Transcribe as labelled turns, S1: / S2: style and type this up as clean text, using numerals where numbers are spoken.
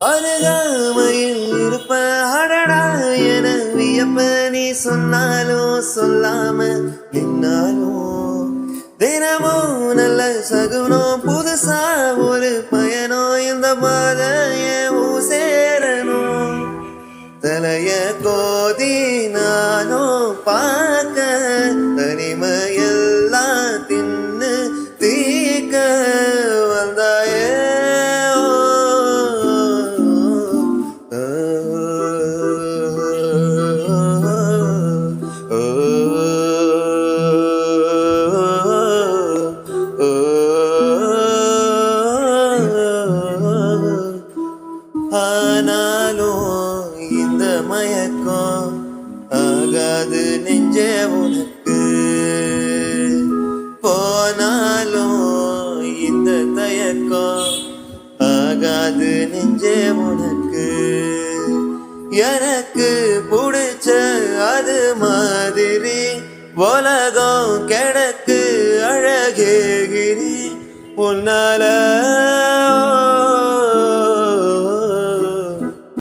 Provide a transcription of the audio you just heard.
S1: அருகாமையில் இருப்ப அடடா என வியப்ப நீ சொன்னாலும் சொல்லாம நின்னாலும் தினமும் நல்ல சகுனம் புதுசா ஒரு பயணம் இந்த பாதைய சேரணும் தலைய கோதி நானும் பார்க்க தனிமையெல்லாம் தின்னு தீக்க வந்தாயே ஆனாலும் இந்த மயக்கம் ஆகாது நெஞ்சே உனக்கு போனாலும் இந்த தயக்கம் ஆகாது நெஞ்சே உனக்கு எனக்கு பிடிச்ச அது மாதிரி உலகம் கிடக்கு அழகேகிரி உன்னால